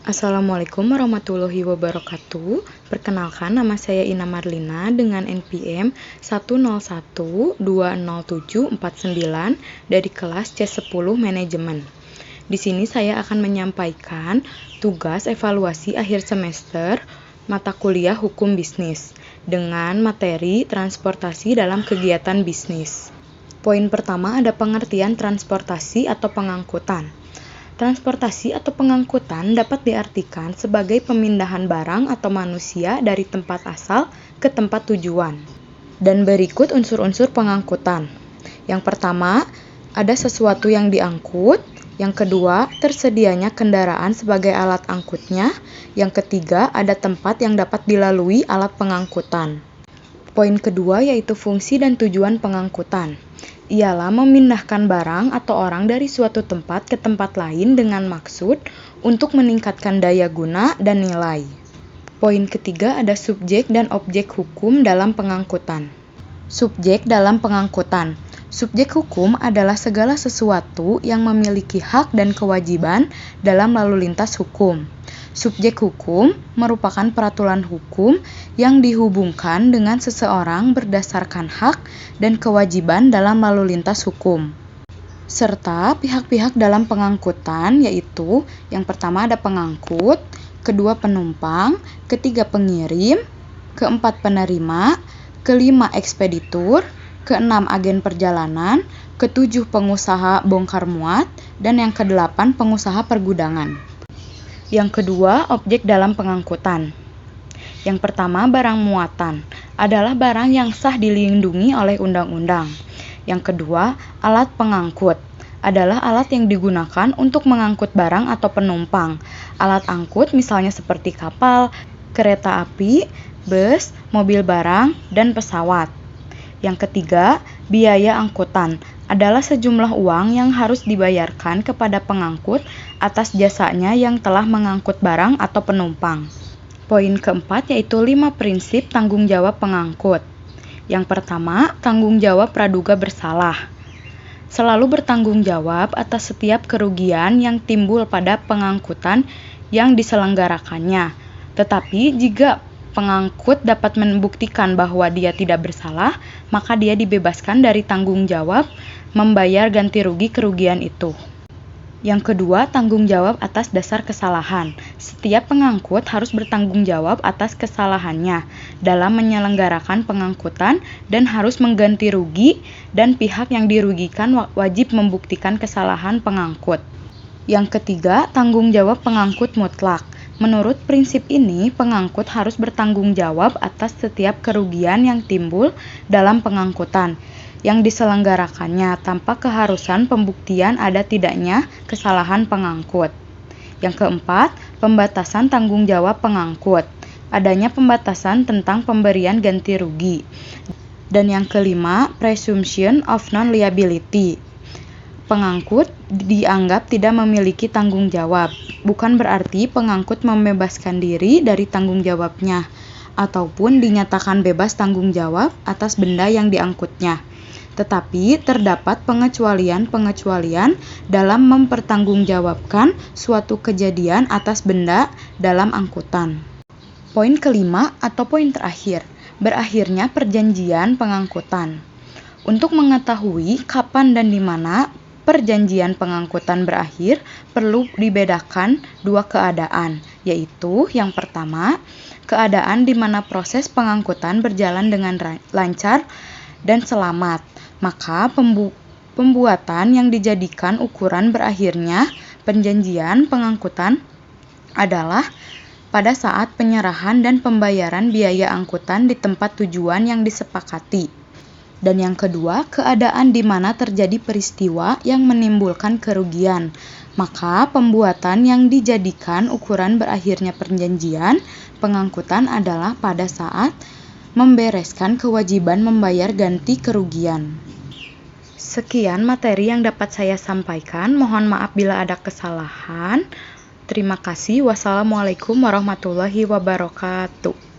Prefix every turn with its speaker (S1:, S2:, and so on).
S1: Assalamualaikum warahmatullahi wabarakatuh. Perkenalkan, nama saya Ina Marlina dengan NPM 101200749 dari kelas C10 Manajemen. Di sini saya akan menyampaikan tugas evaluasi akhir semester mata kuliah Hukum Bisnis dengan materi transportasi dalam kegiatan bisnis. Poin pertama ada pengertian transportasi atau pengangkutan. Transportasi atau pengangkutan dapat diartikan sebagai pemindahan barang atau manusia dari tempat asal ke tempat tujuan. Dan berikut unsur-unsur pengangkutan. Yang pertama, ada sesuatu yang diangkut. Yang kedua, tersedianya kendaraan sebagai alat angkutnya. Yang ketiga, ada tempat yang dapat dilalui alat pengangkutan. Poin kedua yaitu fungsi dan tujuan pengangkutan. Ialah memindahkan barang atau orang dari suatu tempat ke tempat lain dengan maksud untuk meningkatkan daya guna dan nilai. Poin ketiga ada subjek dan objek hukum dalam pengangkutan. Subjek dalam pengangkutan. Subjek hukum adalah segala sesuatu yang memiliki hak dan kewajiban dalam lalu lintas hukum. Subjek hukum merupakan peraturan hukum yang dihubungkan dengan seseorang berdasarkan hak dan kewajiban dalam lalu lintas hukum. Serta pihak-pihak dalam pengangkutan yaitu yang pertama ada pengangkut, kedua penumpang, ketiga pengirim, keempat penerima, kelima ekspeditur, keenam agen perjalanan, ketujuh pengusaha bongkar muat, dan yang kedelapan pengusaha pergudangan. Yang kedua, objek dalam pengangkutan. Yang pertama, barang muatan adalah barang yang sah dilindungi oleh undang-undang. Yang kedua, alat pengangkut adalah alat yang digunakan untuk mengangkut barang atau penumpang. Alat angkut misalnya seperti kapal, kereta api, bus, mobil barang, dan pesawat. Yang ketiga, biaya angkutan adalah sejumlah uang yang harus dibayarkan kepada pengangkut atas jasanya yang telah mengangkut barang atau penumpang. Poin keempat yaitu 5 prinsip tanggung jawab pengangkut. Yang pertama, tanggung jawab praduga bersalah. Selalu bertanggung jawab atas setiap kerugian yang timbul pada pengangkutan yang diselenggarakannya. Tetapi jika pengangkut dapat membuktikan bahwa dia tidak bersalah, maka dia dibebaskan dari tanggung jawab membayar ganti rugi kerugian itu. Yang kedua, tanggung jawab atas dasar kesalahan. Setiap pengangkut harus bertanggung jawab atas kesalahannya dalam menyelenggarakan pengangkutan dan harus mengganti rugi, dan pihak yang dirugikan wajib membuktikan kesalahan pengangkut. Yang ketiga, tanggung jawab pengangkut mutlak. Menurut prinsip ini, pengangkut harus bertanggung jawab atas setiap kerugian yang timbul dalam pengangkutan yang diselenggarakannya tanpa keharusan pembuktian ada tidaknya kesalahan pengangkut. Yang keempat, pembatasan tanggung jawab pengangkut. Adanya pembatasan tentang pemberian ganti rugi. Dan yang kelima, presumption of non-liability. Pengangkut dianggap tidak memiliki tanggung jawab. Bukan berarti pengangkut membebaskan diri dari tanggung jawabnya, ataupun dinyatakan bebas tanggung jawab atas benda yang diangkutnya. Tetapi terdapat pengecualian-pengecualian dalam mempertanggungjawabkan suatu kejadian atas benda dalam angkutan. Poin kelima atau poin terakhir, berakhirnya perjanjian pengangkutan. Untuk mengetahui kapan dan di mana perjanjian pengangkutan berakhir, perlu dibedakan dua keadaan, yaitu yang pertama, keadaan di mana proses pengangkutan berjalan dengan lancar dan selamat. Maka pembuatan yang dijadikan ukuran berakhirnya perjanjian pengangkutan adalah pada saat penyerahan dan pembayaran biaya angkutan di tempat tujuan yang disepakati. Dan yang kedua, keadaan di mana terjadi peristiwa yang menimbulkan kerugian. Maka pembuatan yang dijadikan ukuran berakhirnya perjanjian pengangkutan adalah pada saat membereskan kewajiban membayar ganti kerugian. Sekian materi yang dapat saya sampaikan. Mohon maaf bila ada kesalahan. Terima kasih. Wassalamualaikum warahmatullahi wabarakatuh.